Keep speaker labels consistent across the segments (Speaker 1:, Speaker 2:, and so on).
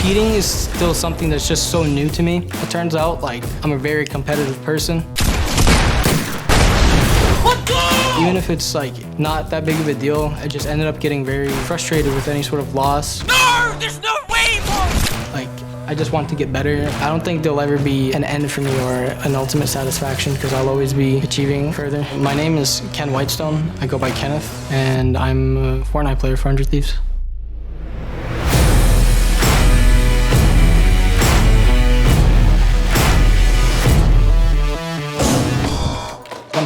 Speaker 1: Competing is still something that's just so new to me. It turns out like I'm a very competitive person. Even if it's like not that big of a deal, I just ended up getting very frustrated with any sort of loss.
Speaker 2: No, there's no way, bro!
Speaker 1: Like, I just want to get better. I don't think there'll ever be an end for me or an ultimate satisfaction because I'll always be achieving further. My name is Ken Whitestone. I go by Kenith, and I'm a Fortnite player for 100 Thieves.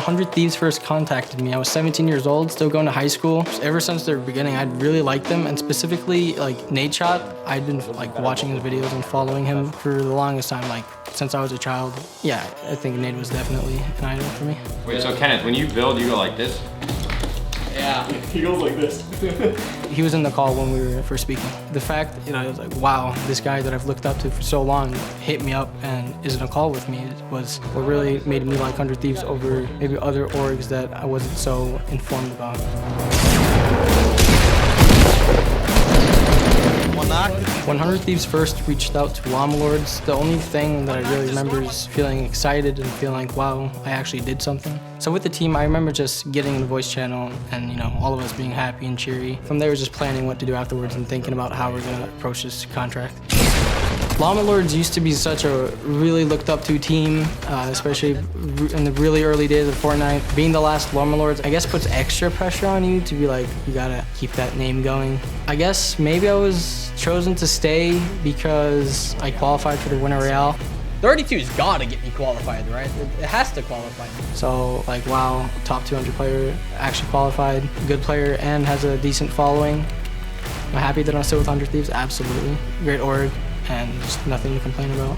Speaker 1: 100 Thieves first contacted me. I was 17 years old, still going to high school. Ever since the beginning, I'd really liked them, and specifically like Nadeshot. I'd been like watching his videos and following him for the longest time, like since I was a child. Yeah, I think Nade was definitely an idol for me.
Speaker 3: Wait, so Kenneth, when you build, you go like this?
Speaker 1: Yeah.
Speaker 4: He goes like this.
Speaker 1: He was in the call when we were first speaking. The fact, I was like, wow, this guy that I've looked up to for so long hit me up and is in a call with me was what really made me like 100 Thieves over maybe other orgs that I wasn't so informed about. 100 Thieves first reached out to Llama Lords. The only thing that I really remember is feeling excited and feeling like, wow, I actually did something. So with the team, I remember just getting in the voice channel and, all of us being happy and cheery. From there, just planning what to do afterwards and thinking about how we're gonna approach this contract. Llama Lords used to be such a really looked up to team, especially in the really early days of Fortnite. Being the last Llama Lords, I guess puts extra pressure on you to be like, you gotta keep that name going. I guess maybe I was chosen to stay because I qualified for the Winter Royale.
Speaker 5: 32's gotta get me qualified, right? It has to qualify me.
Speaker 1: So like, wow, top 200 player, actually qualified, good player, and has a decent following. Am I happy that I'm still with 100 Thieves? Absolutely. Great org, and just nothing to complain about.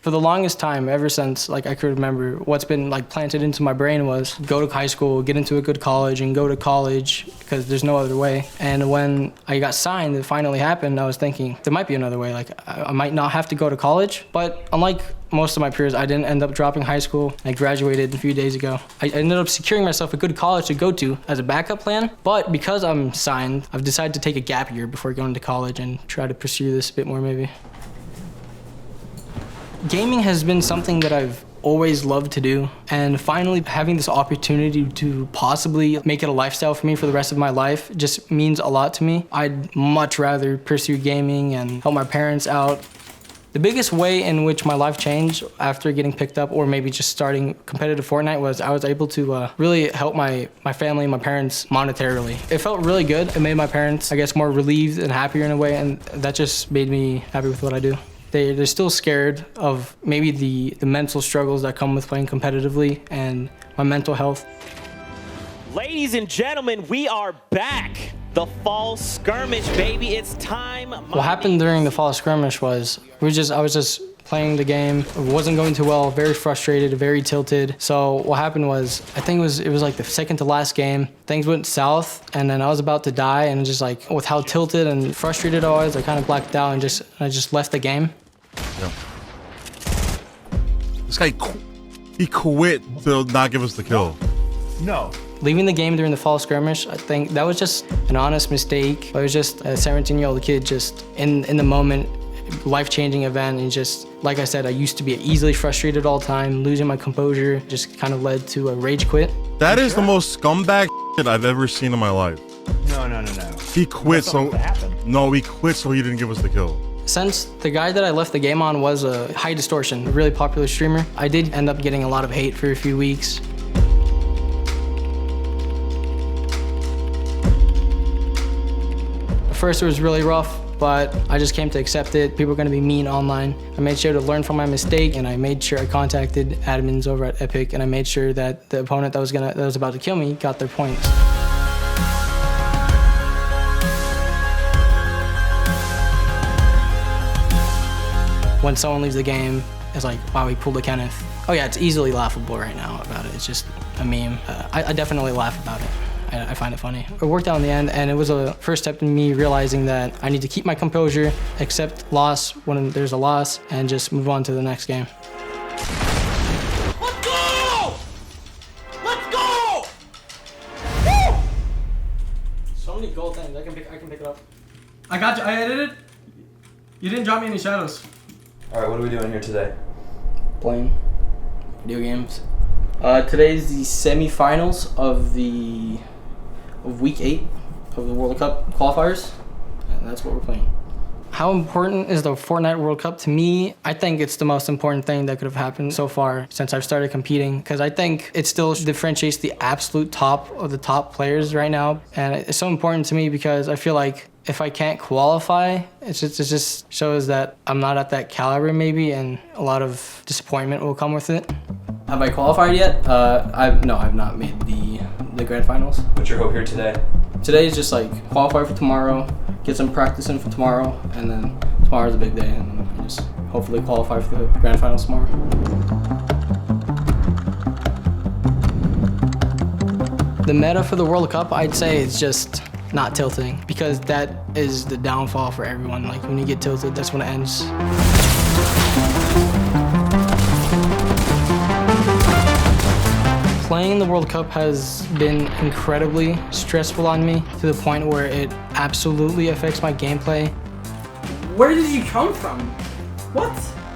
Speaker 1: For the longest time, ever since I could remember, what's been planted into my brain was go to high school, get into a good college, and go to college because there's no other way. And when I got signed, it finally happened, I was thinking there might be another way. I might not have to go to college, but unlike most of my peers, I didn't end up dropping high school. I graduated a few days ago. I ended up securing myself a good college to go to as a backup plan, but because I'm signed, I've decided to take a gap year before going to college and try to pursue this a bit more maybe. Gaming has been something that I've always loved to do, and finally having this opportunity to possibly make it a lifestyle for me for the rest of my life just means a lot to me. I'd much rather pursue gaming and help my parents out. The biggest way in which my life changed after getting picked up or maybe just starting competitive Fortnite was I was able to really help my family and my parents monetarily. It felt really good. It made my parents, I guess, more relieved and happier in a way, and that just made me happy with what I do. They're still scared of maybe the mental struggles that come with playing competitively and my mental health.
Speaker 2: Ladies and gentlemen, we are back. The fall skirmish, baby. It's time.
Speaker 1: What happened during the fall skirmish was I was just playing the game. It wasn't going too well, very frustrated, very tilted. So what happened was, I think it was like the second to last game. Things went south, and then I was about to die, and just with how tilted and frustrated I was, I kind of blacked out and I just left the game.
Speaker 6: Yeah. This guy, he quit to not give us the kill.
Speaker 4: No.
Speaker 1: Leaving the game during the fall skirmish, I think that was just an honest mistake. I was just a 17-year-old kid just in the moment, life-changing event, and just, like I said, I used to be easily frustrated all the time, losing my composure just kind of led to a rage quit.
Speaker 6: That is the most scumbag shit I've ever seen in my life.
Speaker 4: No.
Speaker 6: He quit so he didn't give us the kill.
Speaker 1: Since the guy that I left the game on was a High Distortion, a really popular streamer, I did end up getting a lot of hate for a few weeks. At first it was really rough, but I just came to accept it. People are gonna be mean online. I made sure to learn from my mistake, and I made sure I contacted admins over at Epic, and I made sure that the opponent that was about to kill me got their points. When someone leaves the game, it's like, wow, he pulled a Kenith. Oh yeah, it's easily laughable right now about it. It's just a meme. I definitely laugh about it. I find it funny. It worked out in the end, and it was a first step in me realizing that I need to keep my composure, accept loss when there's a loss, and just move on to the next game.
Speaker 2: Let's go! Let's go! Woo!
Speaker 1: many gold things. I can pick it up.
Speaker 7: I got you. I edited it. You didn't drop me any shadows.
Speaker 8: All right, what are we doing here today?
Speaker 1: Playing video games. Today's the semifinals of week 8 of the World Cup qualifiers, and that's what we're playing. How important is the Fortnite World Cup to me? I think it's the most important thing that could have happened so far since I've started competing, because I think it still differentiates the absolute top of the top players right now, and it's so important to me because I feel like if I can't qualify, it just shows that I'm not at that caliber maybe, and a lot of disappointment will come with it. Have I qualified yet? I've not made the grand finals.
Speaker 8: What's your hope here today?
Speaker 1: Today is just like qualify for tomorrow, get some practice in for tomorrow, and then tomorrow's a big day, and then just hopefully qualify for the grand finals tomorrow. The meta for the World Cup, I'd say, is just not tilting, because that is the downfall for everyone. Like when you get tilted, that's when it ends. Playing the World Cup has been incredibly stressful on me, to the point where it absolutely affects my gameplay.
Speaker 7: Where did you come from? What?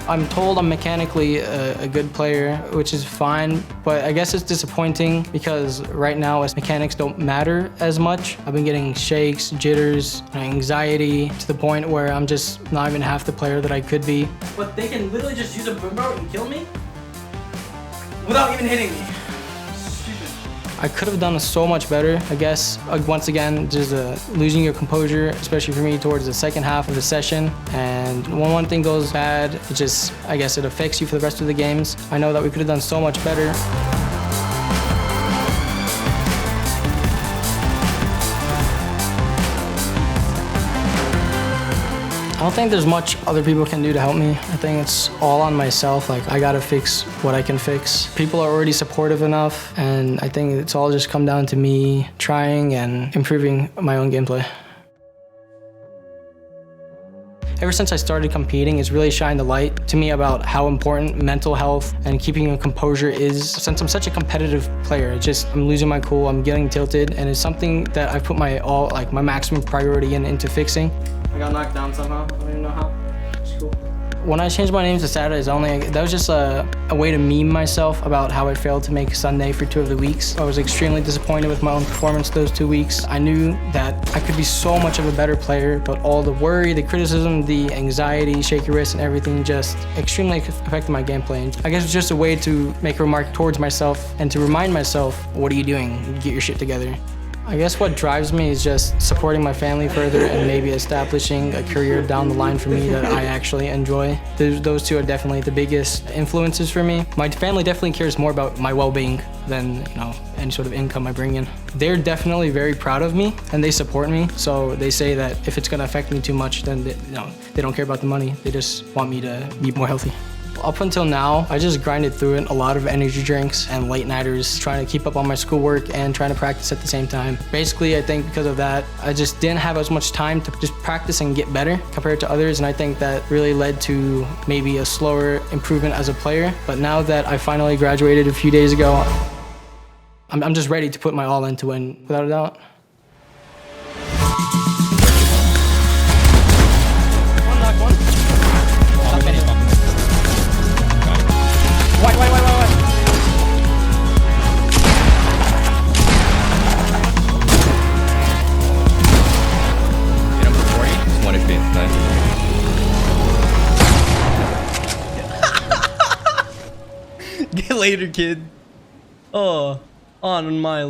Speaker 1: I'm told I'm mechanically a good player, which is fine, but I guess it's disappointing because right now mechanics don't matter as much. I've been getting shakes, jitters, anxiety, to the point where I'm just not even half the player that I could be.
Speaker 7: But they can literally just use a boom bow and kill me without even hitting me.
Speaker 1: I could have done so much better, I guess. Once again, just losing your composure, especially for me towards the second half of the session. And when one thing goes bad, I guess it affects you for the rest of the games. I know that we could have done so much better. I don't think there's much other people can do to help me. I think it's all on myself. Like, I gotta fix what I can fix. People are already supportive enough, and I think it's all just come down to me trying and improving my own gameplay. Ever since I started competing, it's really shined the light to me about how important mental health and keeping your composure is. Since I'm such a competitive player, I'm losing my cool, I'm getting tilted, and it's something that I've put my maximum priority into fixing.
Speaker 7: I got knocked down somehow. I don't even know how. It's cool.
Speaker 1: When I changed my name to Saturdays Only, that was just a way to meme myself about how I failed to make Sunday for 2 of the weeks. I was extremely disappointed with my own performance those 2 weeks. I knew that I could be so much of a better player, but all the worry, the criticism, the anxiety, shaky wrists, and everything just extremely affected my gameplay. And I guess it's just a way to make a remark towards myself and to remind myself, what are you doing? Get your shit together. I guess what drives me is just supporting my family further and maybe establishing a career down the line for me that I actually enjoy. Those two are definitely the biggest influences for me. My family definitely cares more about my well-being than any sort of income I bring in. They're definitely very proud of me and they support me. So they say that if it's gonna affect me too much, then they don't care about the money. They just want me to be more healthy. Up until now, I just grinded through it, a lot of energy drinks and late nighters, trying to keep up on my schoolwork and trying to practice at the same time. Basically, I think because of that, I just didn't have as much time to just practice and get better compared to others, and I think that really led to maybe a slower improvement as a player. But now that I finally graduated a few days ago, I'm just ready to put my all in to win, without a doubt.
Speaker 5: Get later, kid. Oh, on my...